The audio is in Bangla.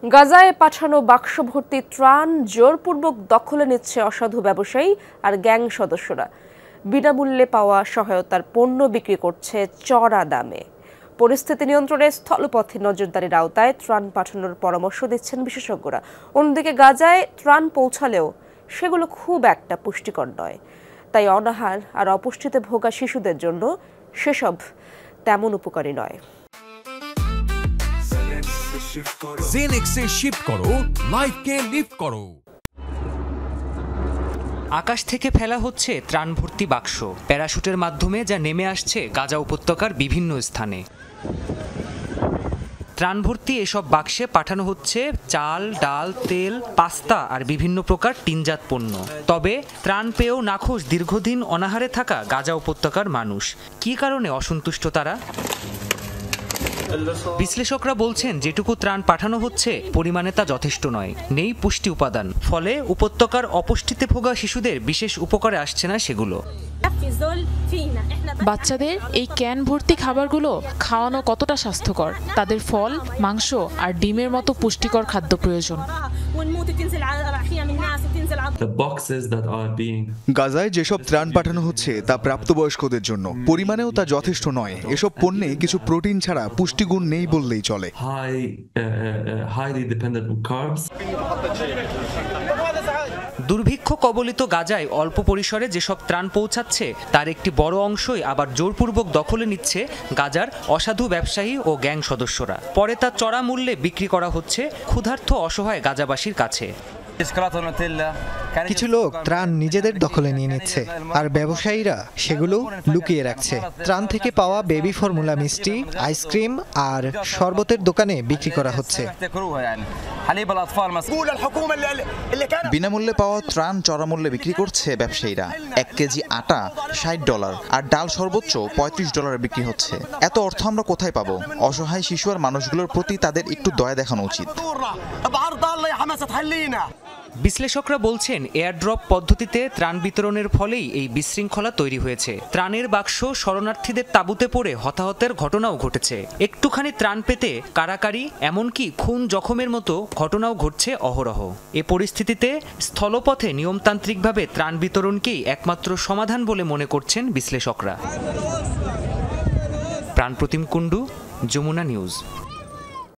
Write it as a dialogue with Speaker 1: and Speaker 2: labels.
Speaker 1: গাজায় পাঠানো বাক্স ভর্তি ত্রাণ জোরপূর্বক দখলে নিচ্ছে অসাধু ব্যবসায়ী আর গ্যাং সদস্যরা। বিনামূল্যে পাওয়া সহায়তার পণ্য বিক্রি করছে চড়া দামে। পরিস্থিতি নিয়ন্ত্রণে স্থলপথে নজরদারির আওতায় ত্রাণ পাঠানোর পরামর্শ দিচ্ছেন বিশেষজ্ঞরা। অন্যদিকে গাজায় ত্রাণ পৌঁছালেও সেগুলো খুব একটা পুষ্টিকর নয়, তাই অনাহার আর অপুষ্টিতে ভোগা শিশুদের জন্য সেসব তেমন উপকারী নয়।
Speaker 2: জেনেক্সে শিফট করো, লাইফকে লিফট করো।
Speaker 3: আকাশ থেকে ফেলা হচ্ছে ত্রাণ ভর্তি বাক্স, প্যারাশুটের মাধ্যমে যা নেমে আসছে গাজা উপত্যকার বিভিন্ন স্থানে। ত্রাণ ভর্তি এসব বাক্সে পাঠানো হচ্ছে চাল, ডাল, তেল, পাস্তা আর বিভিন্ন প্রকার টিনজাত পণ্য। তবে ত্রাণ পেয়েও নাখোশ দীর্ঘদিন অনাহারে থাকা গাজা উপত্যকার মানুষ। কী কারণে অসন্তুষ্ট তারা? বিশ্লেষকরা বলছেন, যেটুকু ত্রাণ পাঠানো হচ্ছে পরিমাণে তা যথেষ্ট নয়, নেই পুষ্টি উপাদান। ফলে উপত্যকার অপুষ্টিতে ভোগা শিশুদের বিশেষ উপকারে আসছে না সেগুলো।
Speaker 4: বাচ্চাদের এই ক্যান ভর্তি খাবারগুলো খাওয়ানো কতটা স্বাস্থ্যকর? তাদের ফল, মাংস আর ডিমের মতো পুষ্টিকর খাদ্য প্রয়োজন।
Speaker 5: গাজায় যেসব ত্রাণ পাঠানো হচ্ছে তা প্রাপ্তবয়স্কদের জন্য, পরিমাণেও তা যথেষ্ট নয়। এসব পণ্যে কিছু প্রোটিন ছাড়া পুষ্টিগুণ নেই বললেই চলে।
Speaker 3: দুর্ভিক্ষ কবলিত গাজায় অল্প পরিসরে যেসব ত্রাণ পৌঁছাচ্ছে তার একটি বড় অংশই আবার জোরপূর্বক দখলে নিচ্ছে গাজার অসাধু ব্যবসায়ী ও গ্যাং সদস্যরা। পরে তা চড়া মূল্যে বিক্রি করা হচ্ছে ক্ষুধার্ত অসহায় গাজাবাসীর কাছে।
Speaker 6: কিছু লোক ত্রাণ নিজেদের দখলে নিয়ে নিচ্ছে আর ব্যবসায়ীরা সেগুলো লুকিয়ে রাখছে। ত্রাণ থেকে পাওয়া বেবি ফর্মুলা মিষ্টি, আইসক্রিম আর শরবতের দোকানে বিক্রি করা হচ্ছে।
Speaker 7: বিনামূল্যে পাওয়া ত্রাণ চড়া মূল্যে বিক্রি করছে ব্যবসায়ীরা। 1 কেজি আটা $60 আর ডাল সর্বোচ্চ $35 বিক্রি হচ্ছে। এত অর্থ আমরা কোথায় পাবো? অসহায় শিশু আর মানুষগুলোর প্রতি তাদের একটু দয়া দেখানো উচিত।
Speaker 3: বিশ্লেষকরা বলছেন, এয়ারড্রপ পদ্ধতিতে ত্রাণ বিতরণের ফলেই এই বিশৃঙ্খলা তৈরি হয়েছে। ত্রাণের বাক্স শরণার্থীদের তাঁবুতে পড়ে হতাহতের ঘটনাও ঘটেছে। একটুখানি ত্রাণ পেতে কারাকারি, এমনকি খুন জখমের মতো ঘটনাও ঘটছে অহরহ। এ পরিস্থিতিতে স্থলপথে নিয়মতান্ত্রিকভাবে ত্রাণ বিতরণকেই একমাত্র সমাধান বলে মনে করছেন বিশ্লেষকরা। প্রাণপ্রতিম কুণ্ডু, যমুনা নিউজ।